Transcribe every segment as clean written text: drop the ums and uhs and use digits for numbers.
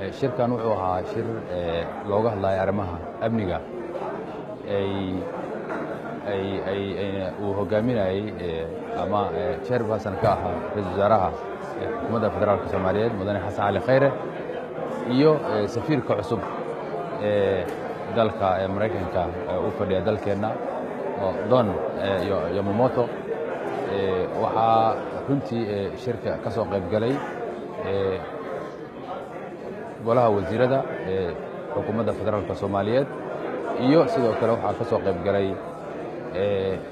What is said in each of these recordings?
shirkan wuxuu ahaa shir looga hadlayo arrimaha amniga uu hogaaminayay ama chairperson ka ahaa ra'iisul wasaaraha xukuumadda federaalka Soomaaliyeed mudane Xasan Cali Khayre iyo safiirka cusub dalka Mareykanka u fadhiya dalkeena Don Yamamoto waxaa runtii shirka ka soo qayb galay golaha wasiirada xukuumadda federaalka Soomaaliyeed iyo sidoo kale waxaa ka soo qayb galay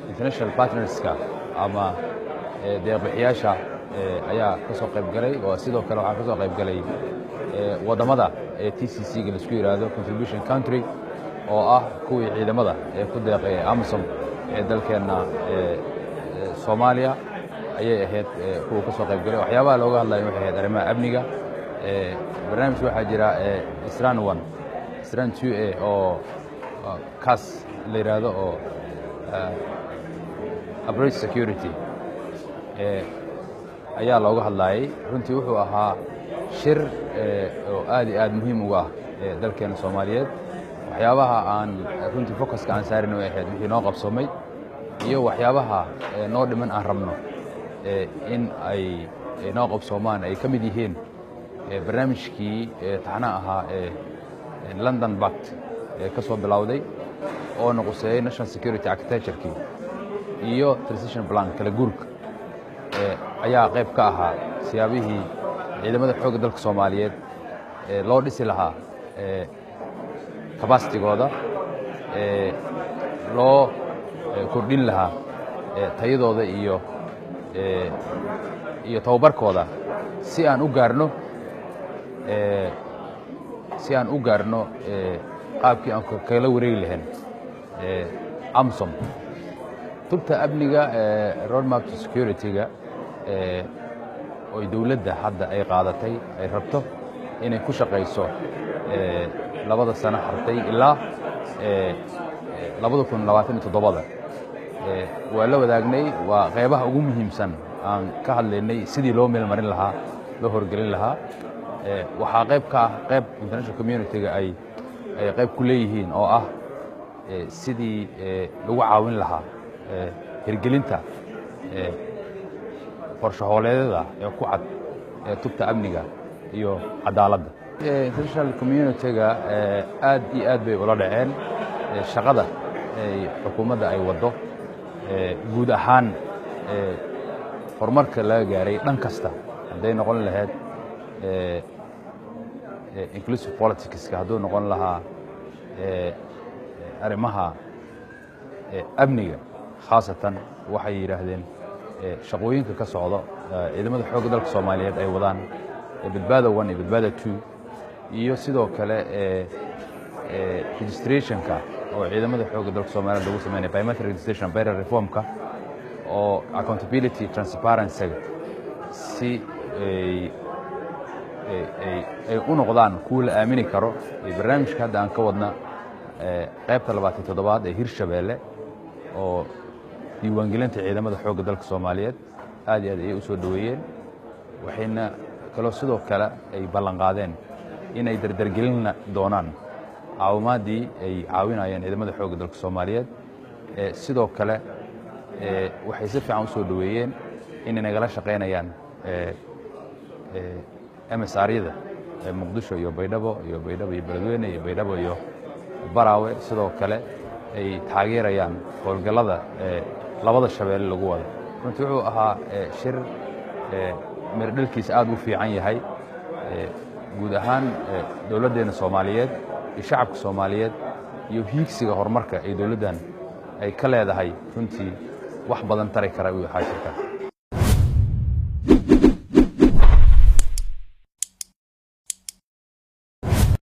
international partnerska ama deeq-bixiyaasha ayaa ka soo qayb galay oo sidoo kale waxaa ka soo qayb galay wadamada TCC-ga la isku yiraahdo contribution country oo ah kuwii ciidamada ku deeqay AMISOM dalkeena Soomaaliya ayay ahayd kuwa ka soo qayb galay waxyaabaha looga hadlayo waxay ahayd arrimaha amniga barnaamij waxaa jira Strand 1 Strand 2 oo kaas la yiraahdo oo approach security ayaa looga hadlayay runtii wuxuu ahaa shir oo aad iyo aad muhiim uga ah dalkeena Soomaaliyeed waxyaabaha aan runtii focuska aan saarin oo ahayd wixii noo qabsoomay iyo waxyaabaha noo dhiman aan rabno in ay noo qabsoomaan ay ka mid yihiin barnaamijkii taxanaha ahaa London Pact ka soo bilowday oo noqosay National Security Architecture-kii iyo Transition Plan kala guurka ayaa qayb ka ahaa siyaabihii ciidamada xoogga dalka Soomaaliyeed loo dhisi lahaa capacity-gooda loo kordhin lahaa tayadooda iyo tababarkooda si aan u gaarno qaabkii aan kala wareegi lahayn AMISOM tubta amniga roadmap to security-ga oo dawladda hadda ay qaadatay ay rabto inay ku shaqeyso labada sano hartay ilaa 2027 waa la wadaagnay waa qaybaha ugu muhiimsan aan ka hadlaynay sidii loo meel marin lahaa loo horgelin lahaa waxaa qayb ka ah qayb international community-ga ay qayb ku leeyihiin oo ah sidii lagu caawin lahaa hirgelinta qorshahooleedada ku cad tubta amniga iyo cadaaladda international community-ga aad iyo aad bay ula dhaceen shaqada xukuumadda ay wado guud ahaan horumarka laga gaaray dhan kasta hadday noqon lahayd inclusive politics-ka hadduu noqon lahaa arrimaha amniga khaasatan waxay yidhaahdeen shaqooyinka ka socda ciidamada xoogga dalka Soomaaliyeed ay wadaan badbaada 1 iyo badbaada 2 iyo sidoo kale registration-ka oo ciidamada xoogga dalka Soomaaliyeed lagu sameeyay biometric registration payroll reform-ka oo accountability transparency si ay u noqdaan kuwa la aamini karo barnaamijka hadda aan ka wadna qaybta 27 ee Hirshabeelle oo diiwaangelinta ciidamada xoogga dalka Soomaaliyeed aad iyo aad ay u soo dhaweeyeen waxayna kaloo sidoo kale ay ballan qaadeen inay dardargelin doonaan caawimaadii ay caawinayeen ciidamada xoogga dalka Soomaaliyeed sidoo kale waxay si fiican u soo dhaweeyeen inay nagala shaqeynayaan MSR-yada Muqdisho iyo Baydhabo iyo Beledweyne iyo Baydhabo iyo Baraawe sidoo kale ay taageerayaan howlgallada labada shabeelle lagu wado runtii wuxuu ahaa shir mirdhalkiisa aad u fiican yahay guud ahaan dawladdeena Soomaaliyeed iyo shacabka Soomaaliyeed iyo hiigsiga horumarka ay dawladdan ay ka leedahay runtii wax badan tari kara u yahay shirka